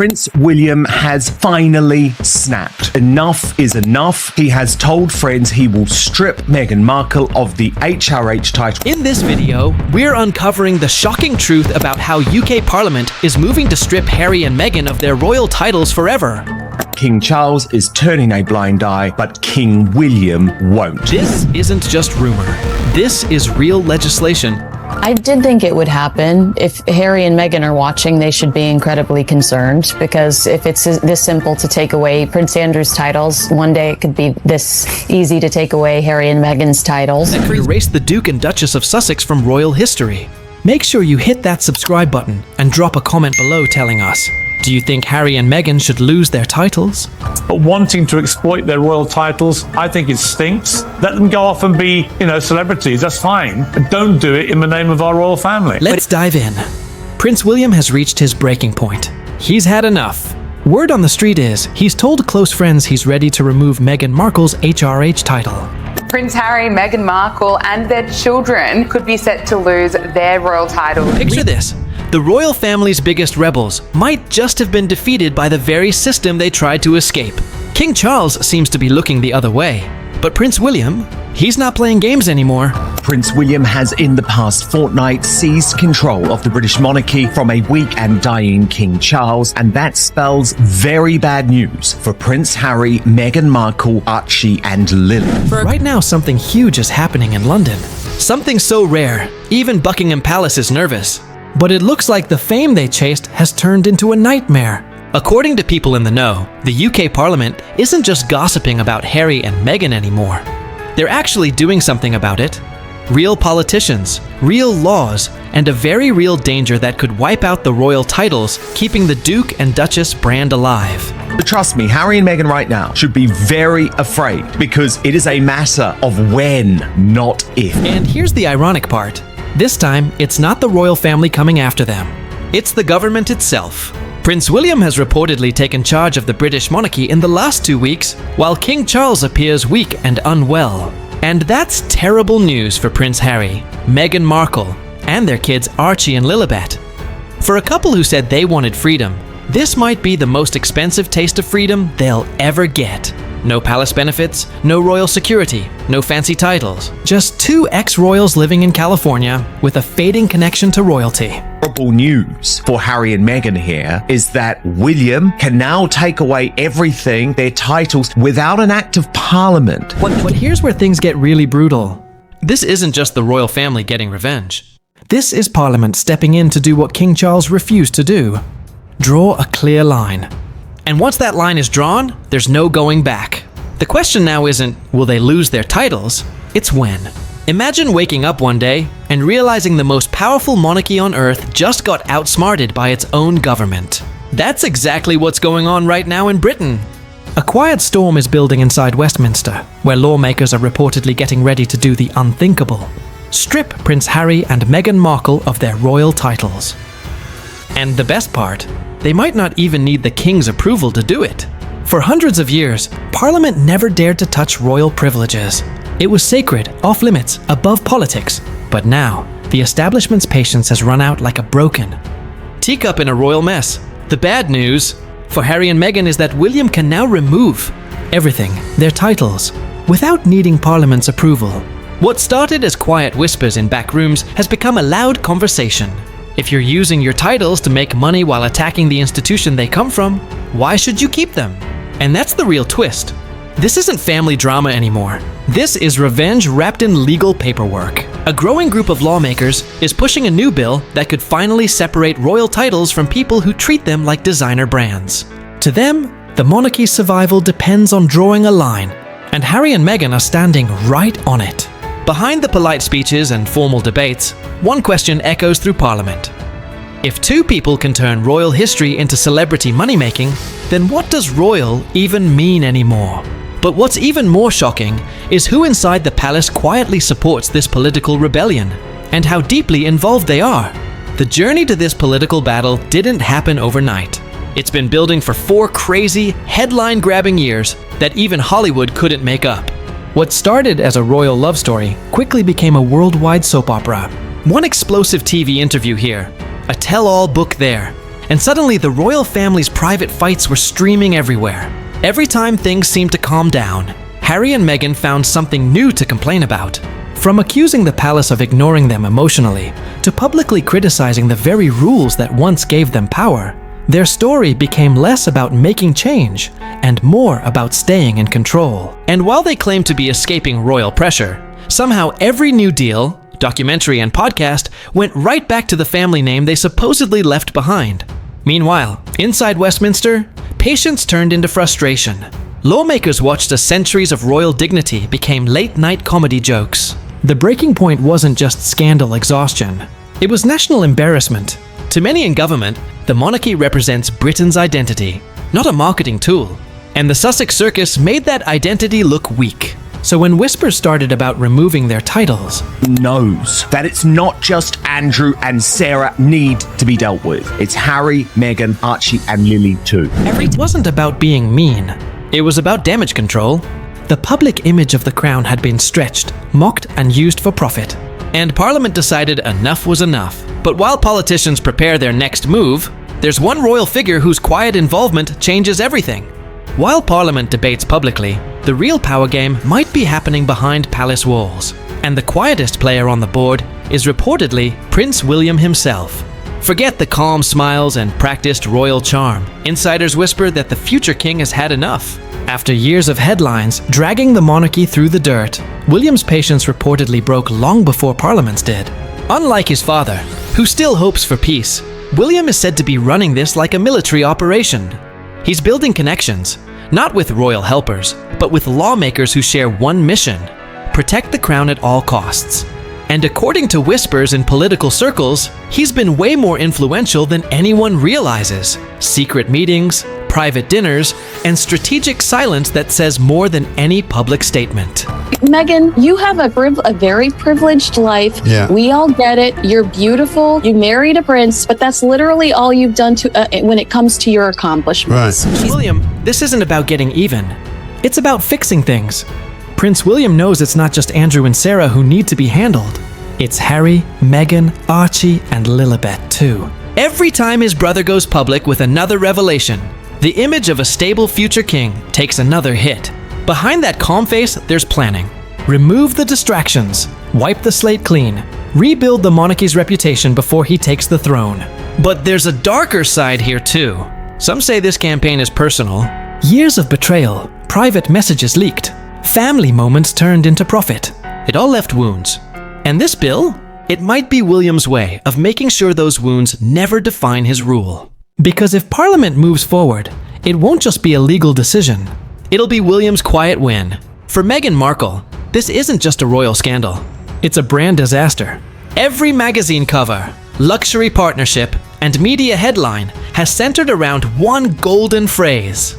Prince William has finally snapped. Enough is enough. He has told friends he will strip Meghan Markle of the HRH title. In this video, we're uncovering the shocking truth about how UK Parliament is moving to strip Harry and Meghan of their royal titles forever. King Charles is turning a blind eye, but King William won't. This isn't just rumor. This is real legislation. I did think it would happen. If Harry and Meghan are watching, they should be incredibly concerned, because if it's this simple to take away Prince Andrew's titles, one day it could be this easy to take away Harry and Meghan's titles. That could erase the Duke and Duchess of Sussex from royal history. Make sure you hit that subscribe button and drop a comment below telling us, do you think Harry and Meghan should lose their titles? But wanting to exploit their royal titles, I think it stinks. Let them go off and be, celebrities, that's fine. But don't do it in the name of our royal family. Let's dive in. Prince William has reached his breaking point. He's had enough. Word on the street is he's told close friends he's ready to remove Meghan Markle's HRH title. Prince Harry, Meghan Markle and their children could be set to lose their royal title. Picture this. The royal family's biggest rebels might just have been defeated by the very system they tried to escape. King Charles seems to be looking the other way. But Prince William, he's not playing games anymore. Prince William has in the past fortnight seized control of the British monarchy from a weak and dying King Charles, and that spells very bad news for Prince Harry, Meghan Markle, Archie and Lily. Right now, something huge is happening in London. Something so rare, even Buckingham Palace is nervous. But it looks like the fame they chased has turned into a nightmare. According to people in the know, the UK Parliament isn't just gossiping about Harry and Meghan anymore. They're actually doing something about it. Real politicians, real laws, and a very real danger that could wipe out the royal titles, keeping the Duke and Duchess brand alive. But trust me, Harry and Meghan right now should be very afraid, because it is a matter of when, not if. And here's the ironic part. This time, it's not the royal family coming after them. It's the government itself. Prince William has reportedly taken charge of the British monarchy in the last 2 weeks, while King Charles appears weak and unwell. And that's terrible news for Prince Harry, Meghan Markle, and their kids Archie and Lilibet. For a couple who said they wanted freedom, this might be the most expensive taste of freedom they'll ever get. No palace benefits, no royal security, no fancy titles. Just 2 ex-royals living in California with a fading connection to royalty. Horrible news for Harry and Meghan here is that William can now take away everything, their titles, without an act of parliament. But here's where things get really brutal. This isn't just the royal family getting revenge. This is Parliament stepping in to do what King Charles refused to do. Draw a clear line. And once that line is drawn, there's no going back. The question now isn't, will they lose their titles? It's when. Imagine waking up one day and realizing the most powerful monarchy on earth just got outsmarted by its own government. That's exactly what's going on right now in Britain. A quiet storm is building inside Westminster, where lawmakers are reportedly getting ready to do the unthinkable. Strip Prince Harry and Meghan Markle of their royal titles. And the best part, they might not even need the king's approval to do it. For hundreds of years, Parliament never dared to touch royal privileges. It was sacred, off limits, above politics. But now, the establishment's patience has run out like a broken teacup in a royal mess. The bad news for Harry and Meghan is that William can now remove everything, their titles, without needing Parliament's approval. What started as quiet whispers in back rooms has become a loud conversation. If you're using your titles to make money while attacking the institution they come from, why should you keep them? And that's the real twist. This isn't family drama anymore. This is revenge wrapped in legal paperwork. A growing group of lawmakers is pushing a new bill that could finally separate royal titles from people who treat them like designer brands. To them, the monarchy's survival depends on drawing a line, and Harry and Meghan are standing right on it. Behind the polite speeches and formal debates, one question echoes through Parliament. If 2 people can turn royal history into celebrity money-making, then what does royal even mean anymore? But what's even more shocking is who inside the palace quietly supports this political rebellion, and how deeply involved they are. The journey to this political battle didn't happen overnight. It's been building for 4 crazy, headline-grabbing years that even Hollywood couldn't make up. What started as a royal love story quickly became a worldwide soap opera. One explosive TV interview here, a tell-all book there, and suddenly the royal family's private fights were streaming everywhere. Every time things seemed to calm down, Harry and Meghan found something new to complain about. From accusing the palace of ignoring them emotionally, to publicly criticizing the very rules that once gave them power, their story became less about making change and more about staying in control. And while they claim to be escaping royal pressure, somehow every new deal, documentary and podcast went right back to the family name they supposedly left behind. Meanwhile, inside Westminster, patience turned into frustration. Lawmakers watched as centuries of royal dignity became late-night comedy jokes. The breaking point wasn't just scandal exhaustion. It was national embarrassment. To many in government, the monarchy represents Britain's identity, not a marketing tool. And the Sussex Circus made that identity look weak. So when whispers started about removing their titles, knows that it's not just Andrew and Sarah need to be dealt with. It's Harry, Meghan, Archie, and Lily too. It wasn't about being mean. It was about damage control. The public image of the crown had been stretched, mocked, and used for profit. And Parliament decided enough was enough. But while politicians prepare their next move, there's one royal figure whose quiet involvement changes everything. While Parliament debates publicly, the real power game might be happening behind palace walls. And the quietest player on the board is reportedly Prince William himself. Forget the calm smiles and practiced royal charm. Insiders whisper that the future king has had enough. After years of headlines dragging the monarchy through the dirt, William's patience reportedly broke long before Parliament's did. Unlike his father, who still hopes for peace, William is said to be running this like a military operation. He's building connections, not with royal helpers, but with lawmakers who share one mission: protect the crown at all costs. And according to whispers in political circles, he's been way more influential than anyone realizes. Secret meetings, private dinners, and strategic silence that says more than any public statement. Meghan, you have a very privileged life. Yeah. We all get it. You're beautiful. You married a prince, but that's literally all you've done when it comes to your accomplishments. Right. William, this isn't about getting even. It's about fixing things. Prince William knows it's not just Andrew and Sarah who need to be handled. It's Harry, Meghan, Archie, and Lilibet too. Every time his brother goes public with another revelation, the image of a stable future king takes another hit. Behind that calm face, there's planning. Remove the distractions, wipe the slate clean, rebuild the monarchy's reputation before he takes the throne. But there's a darker side here too. Some say this campaign is personal. Years of betrayal, private messages leaked, family moments turned into profit. It all left wounds. And this bill? It might be William's way of making sure those wounds never define his rule. Because if Parliament moves forward, it won't just be a legal decision. It'll be William's quiet win. For Meghan Markle, this isn't just a royal scandal. It's a brand disaster. Every magazine cover, luxury partnership, and media headline has centered around one golden phrase: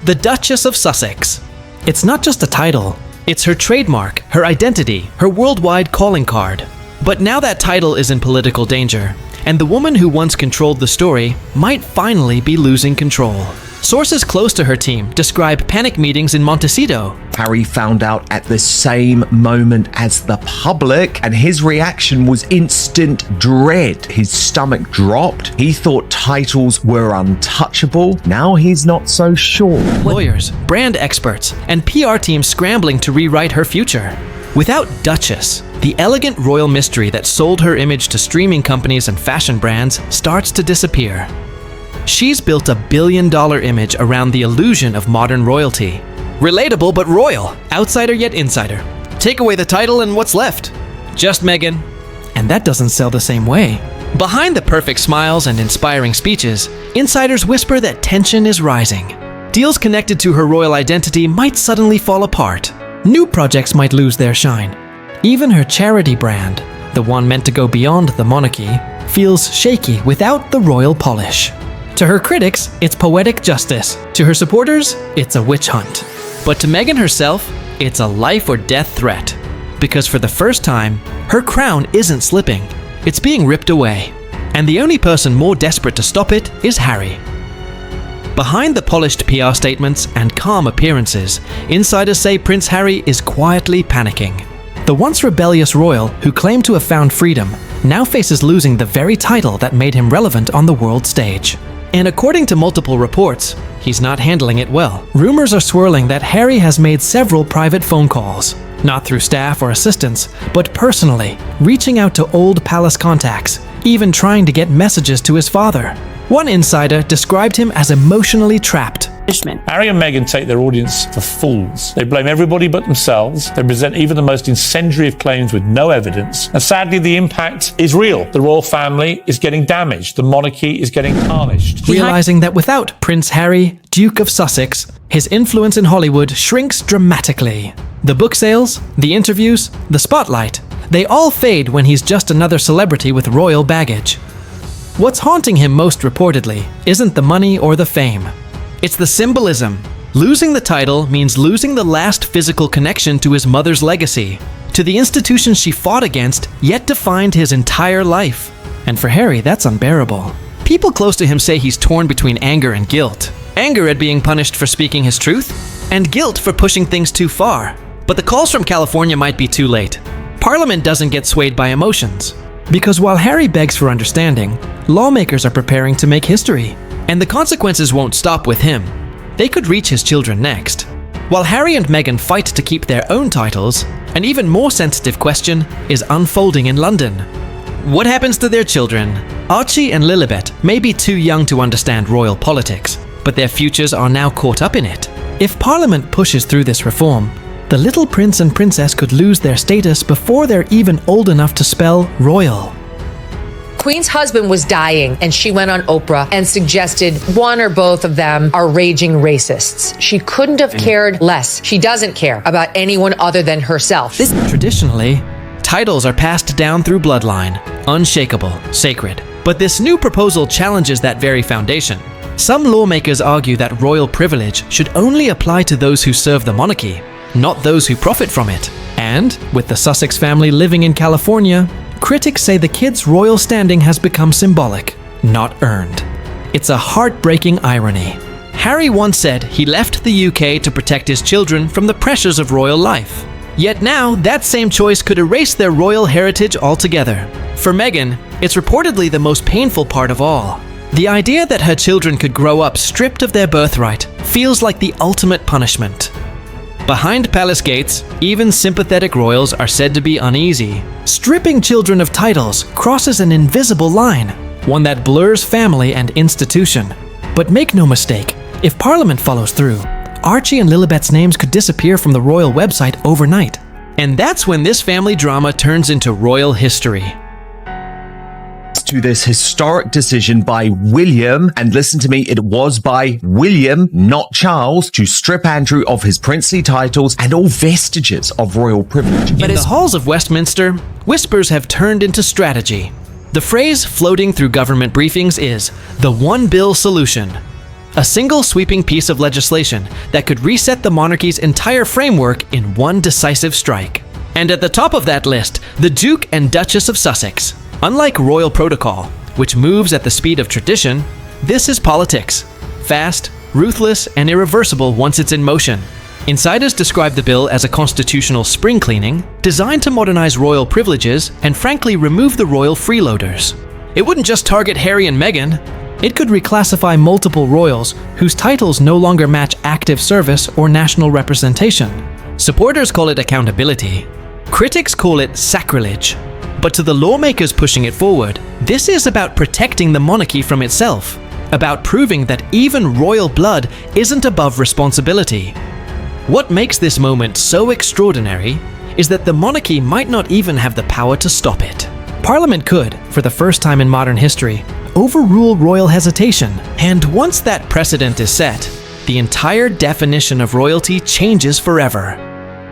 the Duchess of Sussex. It's not just a title. It's her trademark, her identity, her worldwide calling card. But now that title is in political danger, and the woman who once controlled the story might finally be losing control. Sources close to her team describe panic meetings in Montecito. Harry found out at the same moment as the public, and his reaction was instant dread. His stomach dropped. He thought titles were untouchable. Now he's not so sure. Lawyers, brand experts, and PR teams scrambling to rewrite her future. Without Duchess, the elegant royal mystery that sold her image to streaming companies and fashion brands starts to disappear. She's built a billion-dollar image around the illusion of modern royalty. Relatable but royal, outsider yet insider. Take away the title and what's left? Just Meghan. And that doesn't sell the same way. Behind the perfect smiles and inspiring speeches, insiders whisper that tension is rising. Deals connected to her royal identity might suddenly fall apart. New projects might lose their shine. Even her charity brand, the one meant to go beyond the monarchy, feels shaky without the royal polish. To her critics, it's poetic justice. To her supporters, it's a witch hunt. But to Meghan herself, it's a life or death threat. Because for the first time, her crown isn't slipping. It's being ripped away. And the only person more desperate to stop it is Harry. Behind the polished PR statements and calm appearances, insiders say Prince Harry is quietly panicking. The once rebellious royal, who claimed to have found freedom, now faces losing the very title that made him relevant on the world stage. And according to multiple reports, he's not handling it well. Rumors are swirling that Harry has made several private phone calls, not through staff or assistants, but personally, reaching out to old palace contacts, even trying to get messages to his father. One insider described him as emotionally trapped. Harry and Meghan take their audience for fools. They blame everybody but themselves. They present even the most incendiary of claims with no evidence. And sadly, the impact is real. The royal family is getting damaged. The monarchy is getting tarnished. Realizing that without Prince Harry, Duke of Sussex, his influence in Hollywood shrinks dramatically. The book sales, the interviews, the spotlight, they all fade when he's just another celebrity with royal baggage. What's haunting him most reportedly isn't the money or the fame. It's the symbolism. Losing the title means losing the last physical connection to his mother's legacy, to the institution she fought against yet defined his entire life. And for Harry, that's unbearable. People close to him say he's torn between anger and guilt. Anger at being punished for speaking his truth, and guilt for pushing things too far. But the calls from California might be too late. Parliament doesn't get swayed by emotions. Because while Harry begs for understanding, lawmakers are preparing to make history. And the consequences won't stop with him. They could reach his children next. While Harry and Meghan fight to keep their own titles, an even more sensitive question is unfolding in London. What happens to their children? Archie and Lilibet may be too young to understand royal politics, but their futures are now caught up in it. If Parliament pushes through this reform, the little prince and princess could lose their status before they're even old enough to spell royal. Queen's husband was dying, and she went on Oprah and suggested one or both of them are raging racists. She couldn't have cared less. She doesn't care about anyone other than herself. Traditionally, titles are passed down through bloodline, unshakable, sacred. But this new proposal challenges that very foundation. Some lawmakers argue that royal privilege should only apply to those who serve the monarchy, not those who profit from it. And, with the Sussex family living in California, critics say the kids' royal standing has become symbolic, not earned. It's a heartbreaking irony. Harry once said he left the UK to protect his children from the pressures of royal life. Yet now, that same choice could erase their royal heritage altogether. For Meghan, it's reportedly the most painful part of all. The idea that her children could grow up stripped of their birthright feels like the ultimate punishment. Behind palace gates, even sympathetic royals are said to be uneasy. Stripping children of titles crosses an invisible line, one that blurs family and institution. But make no mistake, if Parliament follows through, Archie and Lilibet's names could disappear from the royal website overnight. And that's when this family drama turns into royal history. To this historic decision by William, and listen to me, it was by William, not Charles, to strip Andrew of his princely titles and all vestiges of royal privilege. In the halls of Westminster, whispers have turned into strategy. The phrase floating through government briefings is the one bill solution. A single sweeping piece of legislation that could reset the monarchy's entire framework in one decisive strike. And at the top of that list, the Duke and Duchess of Sussex. Unlike royal protocol, which moves at the speed of tradition, this is politics. Fast, ruthless, and irreversible once it's in motion. Insiders describe the bill as a constitutional spring cleaning, designed to modernize royal privileges and frankly remove the royal freeloaders. It wouldn't just target Harry and Meghan. It could reclassify multiple royals whose titles no longer match active service or national representation. Supporters call it accountability. Critics call it sacrilege. But to the lawmakers pushing it forward, this is about protecting the monarchy from itself, about proving that even royal blood isn't above responsibility. What makes this moment so extraordinary is that the monarchy might not even have the power to stop it. Parliament could, for the first time in modern history, overrule royal hesitation, and once that precedent is set, the entire definition of royalty changes forever.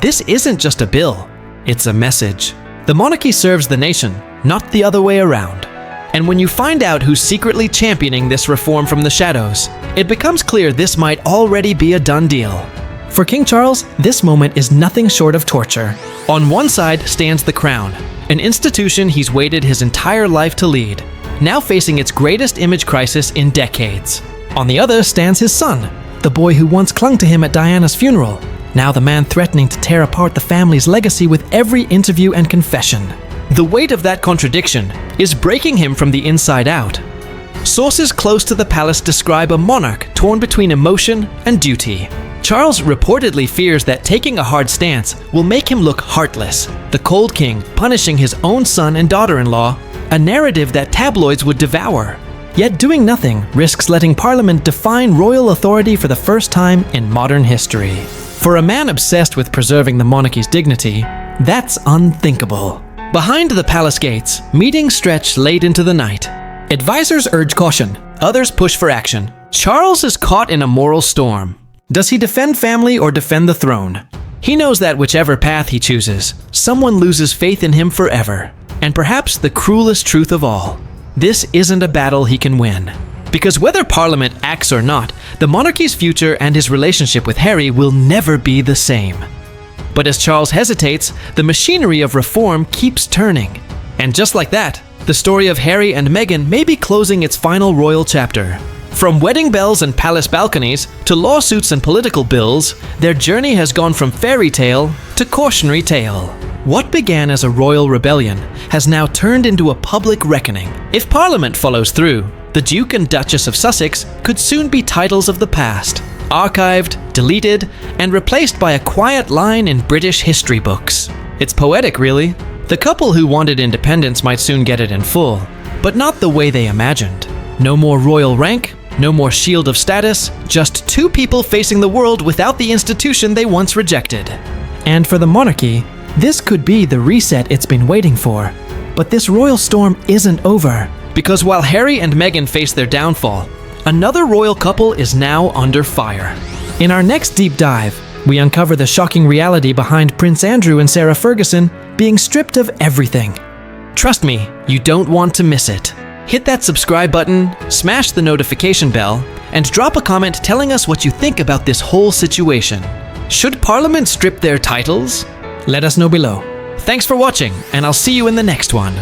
This isn't just a bill, it's a message. The monarchy serves the nation, not the other way around. And when you find out who's secretly championing this reform from the shadows, it becomes clear this might already be a done deal. For King Charles, this moment is nothing short of torture. On one side stands the crown, an institution he's waited his entire life to lead, now facing its greatest image crisis in decades. On the other stands his son, the boy who once clung to him at Diana's funeral, now the man threatening to tear apart the family's legacy with every interview and confession. The weight of that contradiction is breaking him from the inside out. Sources close to the palace describe a monarch torn between emotion and duty. Charles reportedly fears that taking a hard stance will make him look heartless, the cold king punishing his own son and daughter-in-law, a narrative that tabloids would devour. Yet doing nothing risks letting Parliament define royal authority for the first time in modern history. For a man obsessed with preserving the monarchy's dignity, that's unthinkable. Behind the palace gates, meetings stretch late into the night. Advisors urge caution, others push for action. Charles is caught in a moral storm. Does he defend family or defend the throne? He knows that whichever path he chooses, someone loses faith in him forever. And perhaps the cruelest truth of all, this isn't a battle he can win. Because whether Parliament acts or not, the monarchy's future and his relationship with Harry will never be the same. But as Charles hesitates, the machinery of reform keeps turning. And just like that, the story of Harry and Meghan may be closing its final royal chapter. From wedding bells and palace balconies to lawsuits and political bills, their journey has gone from fairy tale to cautionary tale. What began as a royal rebellion has now turned into a public reckoning. If Parliament follows through, the Duke and Duchess of Sussex could soon be titles of the past, archived, deleted, and replaced by a quiet line in British history books. It's poetic, really. The couple who wanted independence might soon get it in full, but not the way they imagined. No more royal rank, no more shield of status, just two people facing the world without the institution they once rejected. And for the monarchy, this could be the reset it's been waiting for. But this royal storm isn't over. Because while Harry and Meghan face their downfall, another royal couple is now under fire. In our next deep dive, we uncover the shocking reality behind Prince Andrew and Sarah Ferguson being stripped of everything. Trust me, you don't want to miss it. Hit that subscribe button, smash the notification bell, and drop a comment telling us what you think about this whole situation. Should Parliament strip their titles? Let us know below. Thanks for watching, and I'll see you in the next one.